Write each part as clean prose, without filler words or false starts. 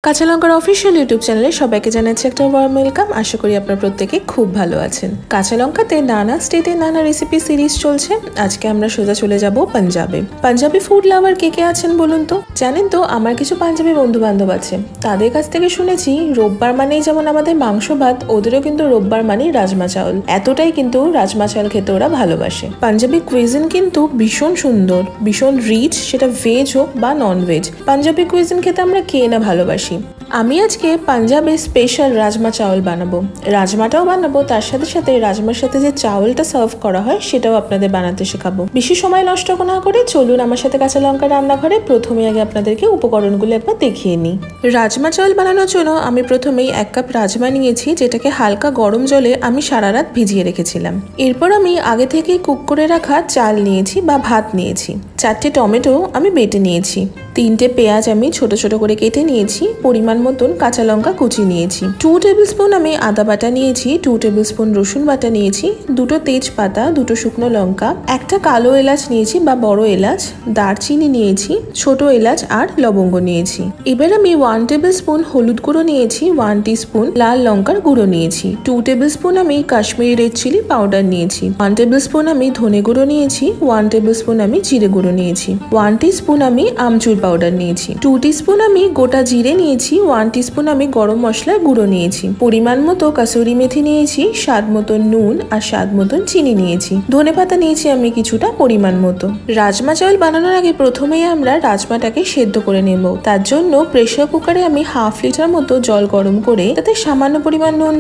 কাঁচা লঙ্কার official YouTube চ্যানেলে সবাইকে জানাচ্ছি একটা ওয়ার্ম ওয়েলকাম। আশা করি আপনারা প্রত্যেকে খুব ভালো আছেন। কাঁচা লঙ্কাতে নানা স্টেটে নানা রেসিপি সিরিজ চলছে। আজকে আমরা সোজা চলে যাব পাঞ্জাবে। পাঞ্জাবি ফুড লাভার কে কে আছেন বলুন তো? জানেন তো, আমার কিছু পাঞ্জাবি বন্ধু বান্ধব আছে, তাদের কাছ থেকে শুনেছি রোববার মানেই যেমন আমাদের মাংস ভাত, ওদেরও কিন্তু রোববার মানেই রাজমা চাউল। এতটাই কিন্তু রাজমা চাউল খেতে ওরা ভালোবাসে। পাঞ্জাবি কুইজিন কিন্তু ভীষণ সুন্দর, ভীষণ রিচ, সেটা ভেজ হোক বা নন ভেজ। পাঞ্জাবি কুইজিন খেতে আমরা কে না ভালোবাসি। আমি আজকে পাঞ্জাবের স্পেশাল রাজমা চাউল বানাবো। রাজমাটাও বানাবো, তার সাথে সাথে রাজমার সাথে যে চাউলটা সার্ভ করা হয় সেটাও আপনাদের বানাতে শেখাবো। বেশি সময় নষ্ট না করে চলুন আমার সাথে কাঁচা লঙ্কা রান্নাঘরে। প্রথমে আগে আপনাদেরকে উপকরণগুলো একবার দেখিয়ে নিই। রাজমা চাউল বানানোর জন্য আমি প্রথমেই 1 কাপ রাজমা নিয়েছি, যেটাকে হালকা গরম জলে আমি সারা রাত ভিজিয়ে রেখেছিলাম। এরপর আমি আগে থেকেই কুক করে রাখা চাল নিয়েছি বা ভাত নিয়েছি। 4টে টমেটো আমি বেটে নিয়েছি। 3টে পেঁয়াজ আমি ছোট ছোট করে কেটে নিয়েছি। পরিমাণ মতন কাঁচা লঙ্কা কুচি নিয়েছি। 2 টেবিল স্পুন আমি আদা বাটা নিয়েছি। 2 টেবিল স্পুন রসুন বাটা নিয়েছি। 2টো তেজপাতা, 2টো শুকনো লঙ্কা, একটা কালো এলাচ নিয়েছি বা বড় এলাচ, দারচিনি নিয়েছি, ছোট এলাচ আর লবঙ্গ নিয়েছি। এবার আমি 1 টেবিল স্পুন হলুদ গুঁড়ো নিয়েছি। 1 টিস্পুন লাল লঙ্কার গুঁড়ো নিয়েছি। 2 টেবিল স্পুন আমি কাশ্মীরি রেড চিলি পাউডার নিয়েছি। 1 টেবিল স্পুন আমি ধনে গুঁড়ো নিয়েছি। 1 টেবিল স্পুন আমি জিরে গুঁড়ো নিয়েছি। 1 টিস্পুন আমি আমচুর পাউডার নিয়েছি। 2 টিস্পুন আমি গোটা জিরে নিয়েছি। 1 টিস্পুন আমি গরম মশলার গুঁড়ো নিয়েছি। পরিমাণ মতো কাসুরি মেথি নিয়েছি। স্বাদ মতো নুন আর স্বাদ মতন চিনি নিয়েছি। ধনেপাতা নিয়েছি আমি কিছুটা পরিমাণ মতো। রাজমা চাউল বানানোর আগে প্রথমেই আমরা রাজমাটাকে সেদ্ধ করে নেব। তার জন্য প্রেসার কুকারে আমি 1/2 লিটার মতো জল গরম করে তাতে সামান্য পরিমাণ নুন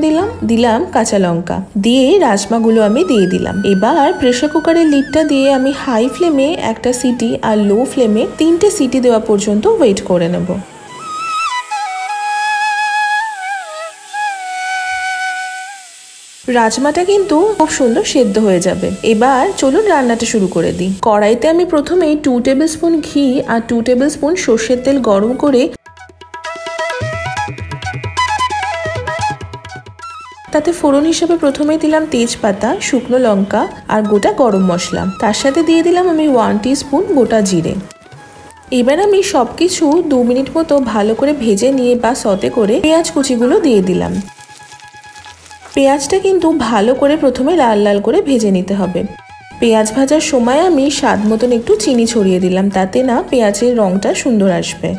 দিলাম কাঁচা লঙ্কা দিয়ে রাজমাগুলো আমি দিয়ে দিলাম। এবার প্রেসার কুকারের লিডটা দিয়ে আমি হাই ফ্লেমে একটা সিটি আর লো ফ্লেমে 3টে সিটি দেওয়া পর্যন্ত ওয়েট করে নেব। রাজমাটা কিন্তু খুব সুন্দর সেদ্ধ হয়ে যাবে। এবার চলুন রান্নাটা শুরু করে দিই। কড়াইতে আমি প্রথমেই 2 টেবিল স্পুন ঘি আর 2 টেবিল স্পুন সর্ষের তেল গরম করে তাতে ফোড়ন হিসেবে প্রথমেই দিলাম তেজপাতা, শুকনো লঙ্কা আর গোটা গরম মশলা। তার সাথে দিয়ে দিলাম আমি 1 টিস্পুন গোটা জিরে। এবার আমি সবকিছু 2 মিনিট মতো ভালো করে ভেজে নিয়ে বা সতে করে পেঁয়াজ কুচিগুলো দিয়ে দিলাম। পেঁয়াজটা কিন্তু ভালো করে প্রথমে লাল লাল করে ভেজে নিতে হবে। পেঁয়াজ ভাজার সময় আমি স্বাদ মতন একটু চিনি ছড়িয়ে দিলাম, তাতে না পেঁয়াজের রংটা সুন্দর আসবে।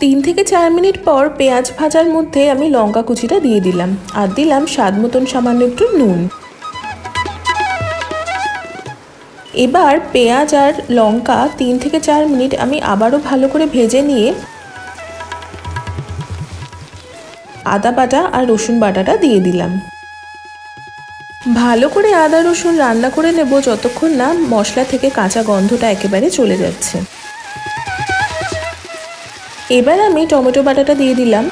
3 থেকে 4 মিনিট পর পেঁয়াজ ভাজার মধ্যে আমি লঙ্কা কুচিটা দিয়ে দিলাম আর দিলাম স্বাদ মতন সামান্য একটু নুন। এবার পেঁয়াজ আর লঙ্কা 3 থেকে 4 মিনিট আমি আবারও ভালো করে ভেজে নিয়ে আদা বাটা আর রসুন বাটাটা দিয়ে দিলাম। ভালো করে আদা রসুন রান্না করে নেব যতক্ষণ না মশলা থেকে কাঁচা গন্ধটা একেবারে চলে যাচ্ছে। এবার আমি টমেটো বাটাটা দিয়ে দিলাম।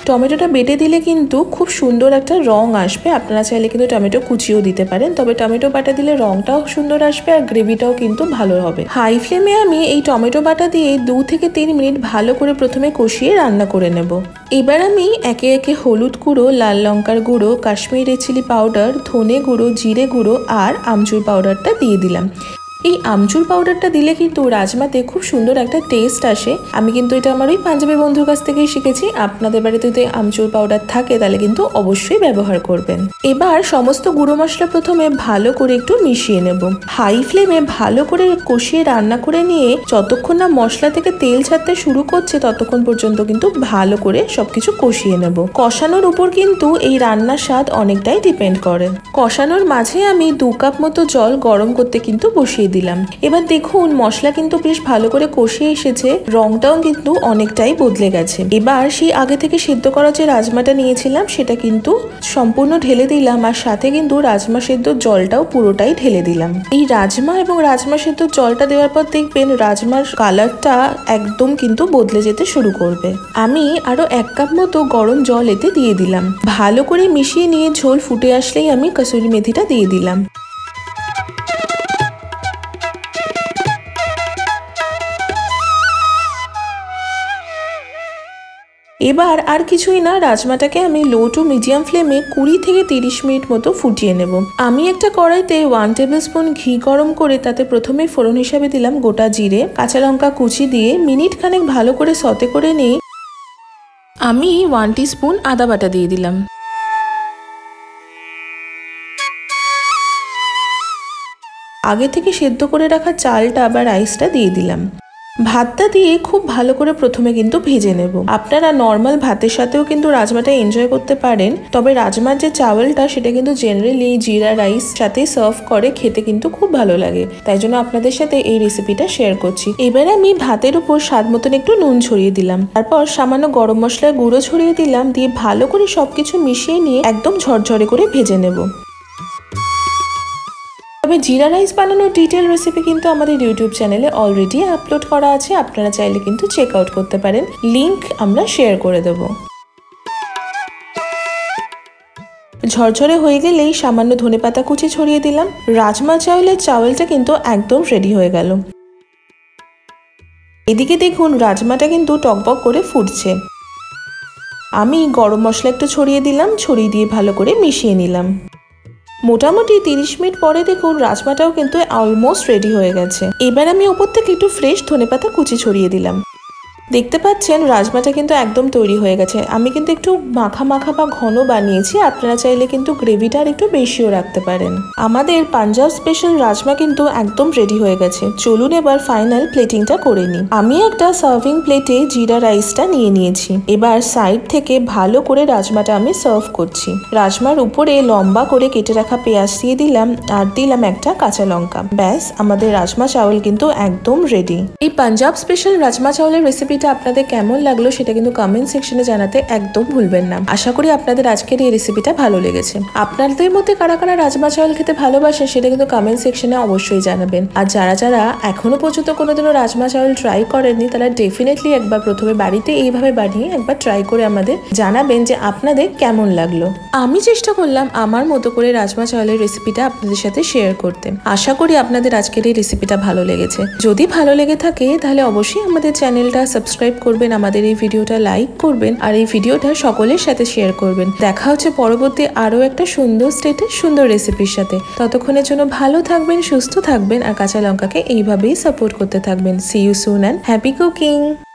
টমেটোটা বেটে দিলে কিন্তু খুব সুন্দর একটা রং আসবে। আপনারা চাইলে কিন্তু টমেটো কুচিও দিতে পারেন, তবে টমেটো বাটা দিলে রংটাও সুন্দর আসবে আর গ্রেভিটাও কিন্তু ভালো হবে। হাই ফ্লেমে আমি এই টমেটো বাটা দিয়ে 2 থেকে 3 মিনিট ভালো করে প্রথমে কষিয়ে রান্না করে নেব। এবার আমি একে একে হলুদ গুঁড়ো, লাল লঙ্কার গুঁড়ো, কাশ্মীরি রেড চিলি পাউডার, ধনে গুঁড়ো, জিরে গুঁড়ো আর আমচুর পাউডারটা দিয়ে দিলাম। এই আমচুর পাউডারটা দিলে কিন্তু রাজমাতে খুব সুন্দর একটা টেস্ট আসে। আমি কিন্তু এটা আমার ওই পাঞ্জাবি বন্ধুর কাছ থেকেই শিখেছি। আপনাদের বাড়িতে যদি আমচুর পাউডার থাকে তাহলে কিন্তু অবশ্যই ব্যবহার করবেন। এবার সমস্ত গুঁড়ো মশলা প্রথমে ভালো করে একটু মিশিয়ে নেব। হাই ফ্লেমে ভালো করে কষিয়ে রান্না করে নিয়ে যতক্ষণ না মশলা থেকে তেল ছাড়তে শুরু করছে ততক্ষণ পর্যন্ত কিন্তু ভালো করে সবকিছু কষিয়ে নেব। কষানোর উপর কিন্তু এই রান্নার স্বাদ অনেকটাই ডিপেন্ড করে। কষানোর মাঝে আমি 2 কাপ মতো জল গরম করতে কিন্তু বসিয়ে দিলাম। এবার দেখুন মশলা কিন্তু বেশ ভালো করে কষিয়ে এসেছে, রংটাও কিন্তু অনেকটাই বদলে গেছে। এবার সেই আগে থেকে সিদ্ধ করা যে রাজমাটা নিয়েছিলাম সেটা কিন্তু সম্পূর্ণ ঢেলে দিলাম আর সাথে কিন্তু রাজমা সেদ্ধ জলটাও পুরোটাই ঢেলে দিলাম। এই রাজমা এবং রাজমা সেদ্ধ জলটা দেওয়ার পর দেখবেন রাজমার কালারটা একদম কিন্তু বদলে যেতে শুরু করবে। আমি আরো 1 কাপ মতো গরম জল এতে দিয়ে দিলাম। ভালো করে মিশিয়ে নিয়ে ঝোল ফুটে আসলেই আমি কসুরি মেথিটা দিয়ে দিলাম। এবার আর কিছুই না, রাজমাটাকে আমি লো টু মিডিয়াম ফ্লেমে 20 থেকে 30 মিনিট মতো ফুটিয়ে নেব। আমি একটা কড়াইতে 1 টেবিল স্পুন ঘি গরম করে তাতে প্রথমে ফোড়ন হিসাবে দিলাম গোটা জিরে, কাঁচা লঙ্কা কুচি দিয়ে মিনিট খানেক ভালো করে সতে করে নিয়ে আমি 1 টিস্পুন আদা বাটা দিয়ে দিলাম। আগে থেকে সেদ্ধ করে রাখা চালটা বা রাইসটা দিয়ে দিলাম। ভাতটা দিয়ে খুব ভালো করে প্রথমে কিন্তু ভেজে নেব। আপনারা নর্মাল ভাতের সাথেও কিন্তু রাজমাটা এনজয় করতে পারেন, তবে রাজমার যে চাওয়ালটা সেটা কিন্তু জেনারেলি জিরা রাইস সাথে সার্ভ করে খেতে কিন্তু খুব ভালো লাগে, তাই জন্য আপনাদের সাথে এই রেসিপিটা শেয়ার করছি। এবারে আমি ভাতের উপর স্বাদ মতন একটু নুন ছড়িয়ে দিলাম, তারপর সামান্য গরম মশলার গুঁড়ো ছড়িয়ে দিলাম, দিয়ে ভালো করে সবকিছু মিশিয়ে নিয়ে একদম ঝরঝরে করে ভেজে নেব। তবে জিরা রাইস বানানোর ডিটেল রেসিপি কিন্তু আমাদের ইউটিউব চ্যানেলে অলরেডি আপলোড করা আছে, আপনারা চাইলে কিন্তু চেক আউট করতে পারেন, লিংক আমরা শেয়ার করে দেব। ঝরঝরে হয়ে গেলেই সামান্য ধনেপাতা কুচি ছড়িয়ে দিলাম। রাজমা চাউলের চাউলটা কিন্তু একদম রেডি হয়ে গেল। এদিকে দেখুন রাজমাটা কিন্তু টকবক করে ফুটছে। আমি গরম মশলা একটু ছড়িয়ে দিলাম, ছড়িয়ে দিয়ে ভালো করে মিশিয়ে নিলাম। মোটামুটি 30 মিনিট পরে দেখুন রাজমাটাও কিন্তু অলমোস্ট রেডি হয়ে গেছে। এবার আমি ওপর থেকে একটু ফ্রেশ ধনেপাতা কুচি ছড়িয়ে দিলাম। দেখতে পাচ্ছেন রাজমাটা কিন্তু একদম তৈরি হয়ে গেছে। আমি কিন্তু একটু মাখা মাখা বা ঘন বানিয়েছি, আপনারা চাইলে কিন্তু গ্রেভিটা আর একটু বেশিও রাখতে পারেন। আমাদের পাঞ্জাব স্পেশাল রাজমা কিন্তু একদম রেডি হয়ে গেছে। চলুন এবার ফাইনাল প্লেটিংটা করে নিই। আমি একটা সার্ভিং প্লেটে জিরা রাইসটা নিয়ে নিয়েছি। এবার সাইড থেকে ভালো করে রাজমাটা আমি সার্ভ করছি। রাজমার উপরে লম্বা করে কেটে রাখা পেঁয়াজ দিয়ে দিলাম, আর দিলাম একটা কাঁচা লঙ্কা। ব্যাস, আমাদের রাজমা চাউল কিন্তু একদম রেডি। এই পাঞ্জাব স্পেশাল রাজমা চাউলের রেসিপি আপনাদের কেমন লাগলো সেটা কিন্তু কমেন্ট সেকশনে জানাতে একদম ভুলবেন না। আশা করি আপনাদের আজকের এই রেসিপিটা ভালো লেগেছে। আপনাদের মধ্যে কারা কারা রাজমা চাউল খেতে ভালোবাসেন সেটা কিন্তু কমেন্ট সেকশনে অবশ্যই জানাবেন। আর যারা যারা এখনো পর্যন্ত কোনোদিনও রাজমা চাউল ট্রাই করেননি তারা ডেফিনেটলি একবার প্রথমে বাড়িতে এইভাবে বানিয়ে একবার ট্রাই করে আমাদের জানাবেন যে আপনাদের কেমন লাগলো। আমি চেষ্টা করলাম আমার মতো করে রাজমা চাউলের রেসিপিটা আপনাদের সাথে শেয়ার করতে। আশা করি আপনাদের আজকের এই রেসিপিটা ভালো লেগেছে। যদি ভালো লেগে থাকে তাহলে অবশ্যই আমাদের চ্যানেলটা সাবস্ক্রাইব করবেন, আমাদের এই ভিডিওটা লাইক করবেন, আর এই ভিডিওটা সকলের সাথে শেয়ার করবেন। দেখা হচ্ছে পরবর্তী আরো একটা সুন্দর স্টেটের সুন্দর রেসিপির সাথে। ততক্ষণের জন্য ভালো থাকবেন, সুস্থ থাকবেন, আর কাঁচা লঙ্কাকে এইভাবেই সাপোর্ট করতে থাকবেন। See you soon and happy cooking.